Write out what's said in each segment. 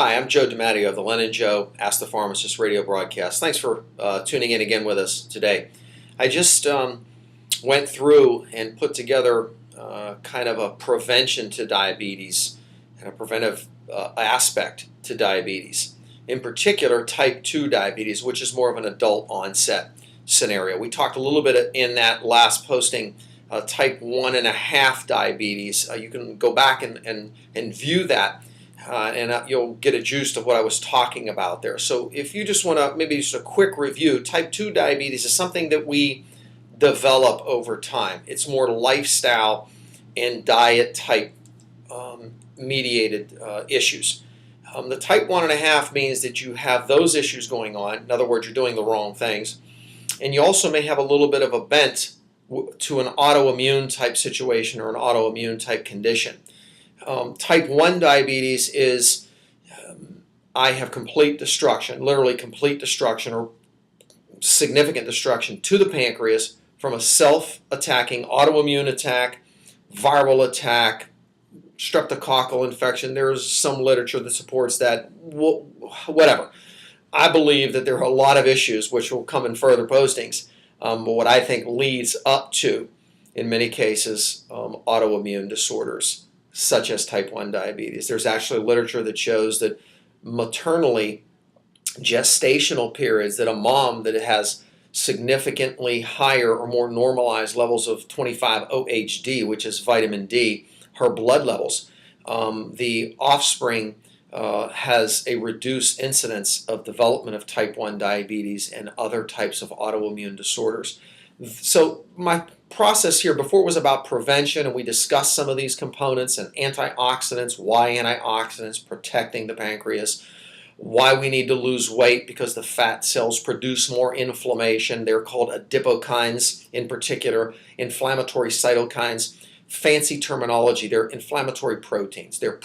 Hi, I'm Joe DiMatteo of the Len and Joe Ask the Pharmacist radio broadcast. Thanks for tuning in again with us today. I just went through and put together kind of a prevention to diabetes and a preventive aspect to diabetes. In particular, type 2 diabetes, which is more of an adult onset scenario. We talked a little bit in that last posting, type 1.5 diabetes. You can go back and view that. You'll get a gist of what I was talking about there. So if you just want to, maybe just a quick review, type 2 diabetes is something that we develop over time. It's more lifestyle and diet type mediated issues. The type 1.5 means that you have those issues going on. In other words, you're doing the wrong things. And you also may have a little bit of a bent to an autoimmune type situation or an autoimmune type condition. Type 1 diabetes is I have complete destruction, literally complete destruction or significant destruction to the pancreas from a self-attacking autoimmune attack, viral attack, streptococcal infection. There's some literature that supports that, whatever. I believe that there are a lot of issues which will come in further postings, but what I think leads up to, in many cases, autoimmune disorders, such as type 1 diabetes. There's actually literature that shows that maternally gestational periods, that a mom that has significantly higher or more normalized levels of 25-OHD, which is vitamin D, her blood levels, the offspring has a reduced incidence of development of type 1 diabetes and other types of autoimmune disorders. So my process here before was about prevention, and we discussed some of these components and antioxidants, why antioxidants, protecting the pancreas, why we need to lose weight because the fat cells produce more inflammation. They're called adipokines, in particular, inflammatory cytokines. Fancy terminology, they're inflammatory proteins. They're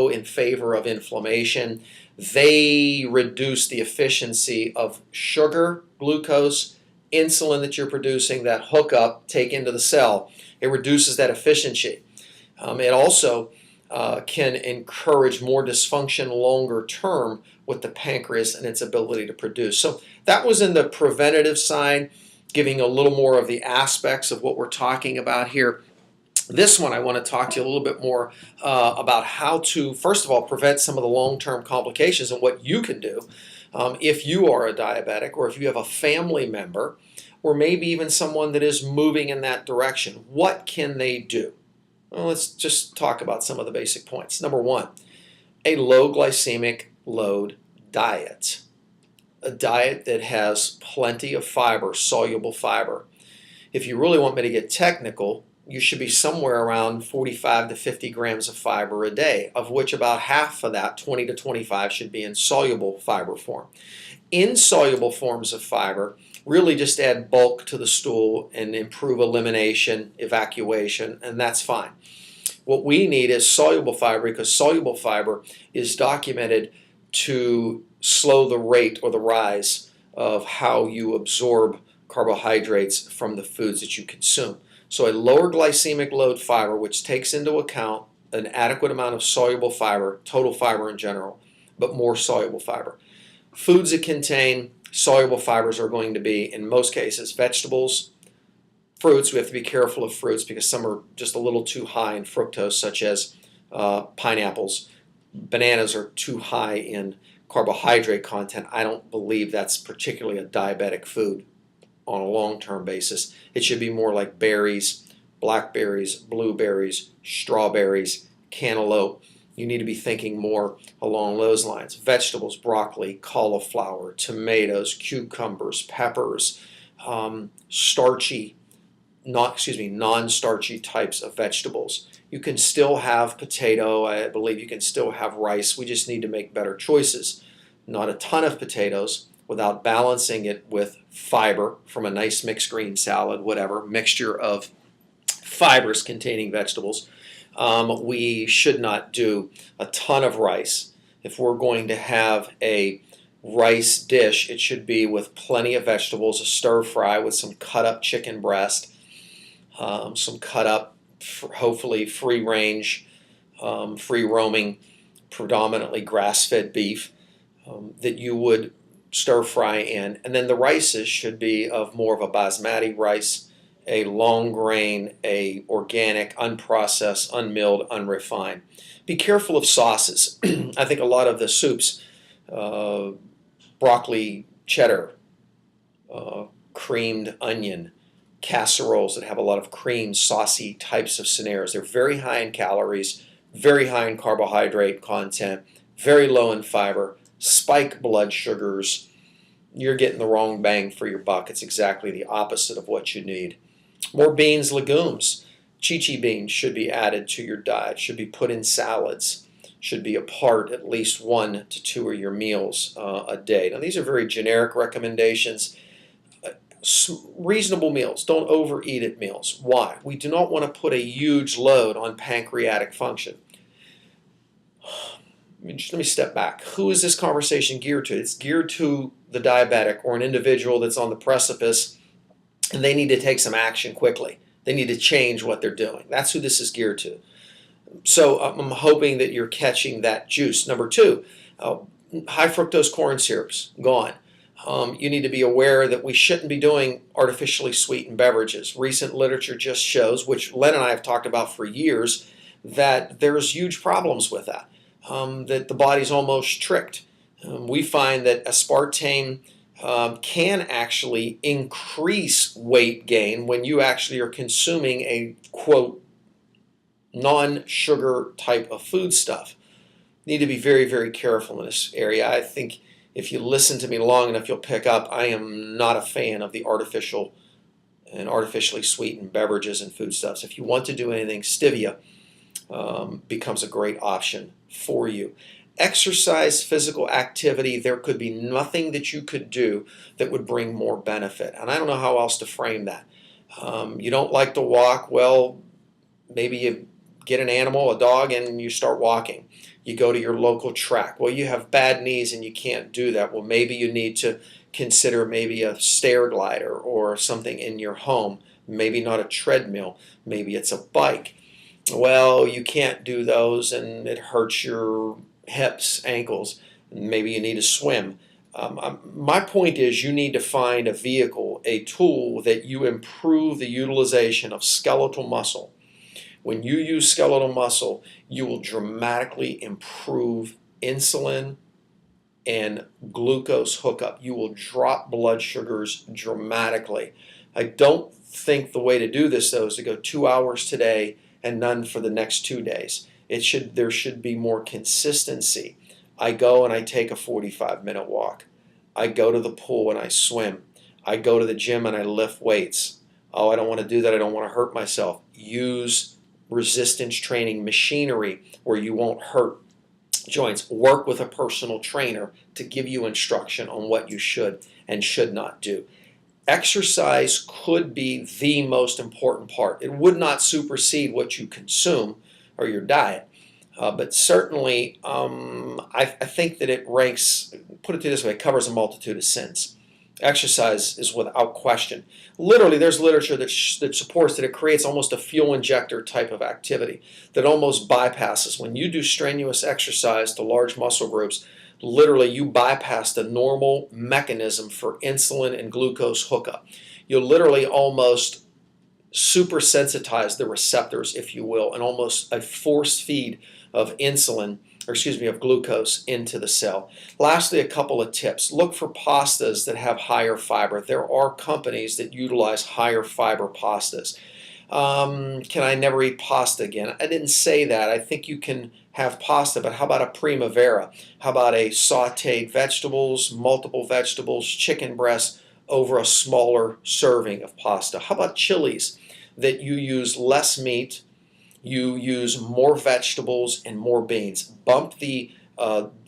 in favor of inflammation. They reduce the efficiency of sugar, glucose, insulin that you're producing, that hookup, take into the cell. It reduces that efficiency. It also can encourage more dysfunction longer term with the pancreas and its ability to produce. So that was in the preventative side, giving a little more of the aspects of what we're talking about here. This one I want to talk to you a little bit more about how to, first of all, prevent some of the long-term complications and what you can do if you are a diabetic or if you have a family member or maybe even someone that is moving in that direction. What can they do? Well, let's just talk about some of the basic points. Number one, a low glycemic load diet. A diet that has plenty of fiber, soluble fiber. If you really want me to get technical, you should be somewhere around 45 to 50 grams of fiber a day, of which about half of that, 20 to 25, should be in soluble fiber form. Insoluble forms of fiber really just add bulk to the stool and improve elimination, evacuation, and that's fine. What we need is soluble fiber, because soluble fiber is documented to slow the rate or the rise of how you absorb carbohydrates from the foods that you consume. So a lower glycemic load fiber, which takes into account an adequate amount of soluble fiber, total fiber in general, but more soluble fiber. Foods that contain soluble fibers are going to be, in most cases, vegetables, fruits. We have to be careful of fruits because some are just a little too high in fructose, such as pineapples. Bananas are too high in carbohydrate content. I don't believe that's particularly a diabetic food on a long-term basis. It should be more like berries, blackberries, blueberries, strawberries, cantaloupe. You need to be thinking more along those lines. Vegetables, broccoli, cauliflower, tomatoes, cucumbers, peppers, non-starchy types of vegetables. You can still have potato. I believe you can still have rice. We just need to make better choices. Not a ton of potatoes, without balancing it with fiber from a nice mixed green salad, whatever, mixture of fibers containing vegetables. We should not do a ton of rice. If we're going to have a rice dish, it should be with plenty of vegetables, a stir fry with some cut up chicken breast, some cut up, hopefully free range, free roaming predominantly grass-fed beef that you would stir fry in. And then the rices should be of more of a basmati rice, a long grain, a organic, unprocessed, unmilled, unrefined. Be careful of sauces. I think a lot of the soups, broccoli cheddar, creamed onion, casseroles that have a lot of cream, saucy types of scenarios. They're very high in calories, very high in carbohydrate content, very low in fiber, spike blood sugars. You're getting the wrong bang for your buck. It's exactly the opposite of what you need. More beans, legumes. Chichi beans should be added to your diet, should be put in salads, should be a part at least 1 to 2 of your meals a day. Now these are very generic recommendations. Reasonable meals. Don't overeat at meals. Why? We do not want to put a huge load on pancreatic function. Let me step back. Who is this conversation geared to? It's geared to the diabetic or an individual that's on the precipice and they need to take some action quickly. They need to change what they're doing. That's who this is geared to. So I'm hoping that you're catching that juice. Number 2, high fructose corn syrups, gone. You need to be aware that we shouldn't be doing artificially sweetened beverages. Recent literature just shows, which Len and I have talked about for years, that there's huge problems with that, that the body's almost tricked. We find that aspartame can actually increase weight gain when you actually are consuming a, quote, non-sugar type of food stuff. You need to be very, very careful in this area. I think if you listen to me long enough, you'll pick up I am not a fan of the artificial and artificially sweetened beverages and foodstuffs. If you want to do anything, stevia becomes a great option for you. Exercise, physical activity, there could be nothing that you could do that would bring more benefit. And I don't know how else to frame that. You don't like to walk, well, maybe you get an animal, a dog, and you start walking. You go to your local track. Well, you have bad knees and you can't do that. Well, maybe you need to consider maybe a stair glider or something in your home. Maybe not a treadmill. Maybe it's a bike. Well, you can't do those and it hurts your hips, ankles. Maybe you need to swim. My point is you need to find a vehicle, a tool that you improve the utilization of skeletal muscle. When you use skeletal muscle, you will dramatically improve insulin and glucose hookup. You will drop blood sugars dramatically. I don't think the way to do this, though, is to go 2 hours today and none for the next 2 days. There should be more consistency. I go and I take a 45-minute walk. I go to the pool and I swim. I go to the gym and I lift weights. Oh, I don't want to do that. I don't want to hurt myself. Use resistance training machinery where you won't hurt joints. Work with a personal trainer to give you instruction on what you should and should not do. Exercise could be the most important part. It would not supersede what you consume or your diet, but certainly I think that it ranks, put it this way, it covers a multitude of sins. Exercise is without question. Literally, there's literature that supports that it creates almost a fuel injector type of activity that almost bypasses. When you do strenuous exercise to large muscle groups, literally you bypass the normal mechanism for insulin and glucose hookup. You'll literally almost super sensitize the receptors, if you will, and almost a force feed of of glucose into the cell. Lastly, a couple of tips. Look for pastas that have higher fiber. There are companies that utilize higher fiber pastas. Can I never eat pasta again? I didn't say that. I think you can have pasta, but how about a primavera? How about a sauteed vegetables, multiple vegetables, chicken breast over a smaller serving of pasta? How about chilies that you use less meat, you use more vegetables and more beans? Bump the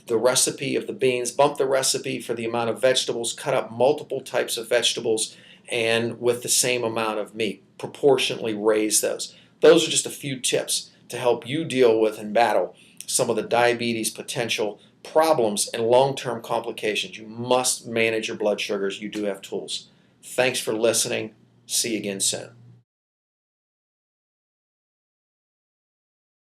recipe of the beans, bump the recipe for the amount of vegetables, cut up multiple types of vegetables, and with the same amount of meat, proportionally raise those. Those are just a few tips to help you deal with and battle some of the diabetes potential problems and long-term complications. You must manage your blood sugars. You do have tools. Thanks for listening. See you again soon.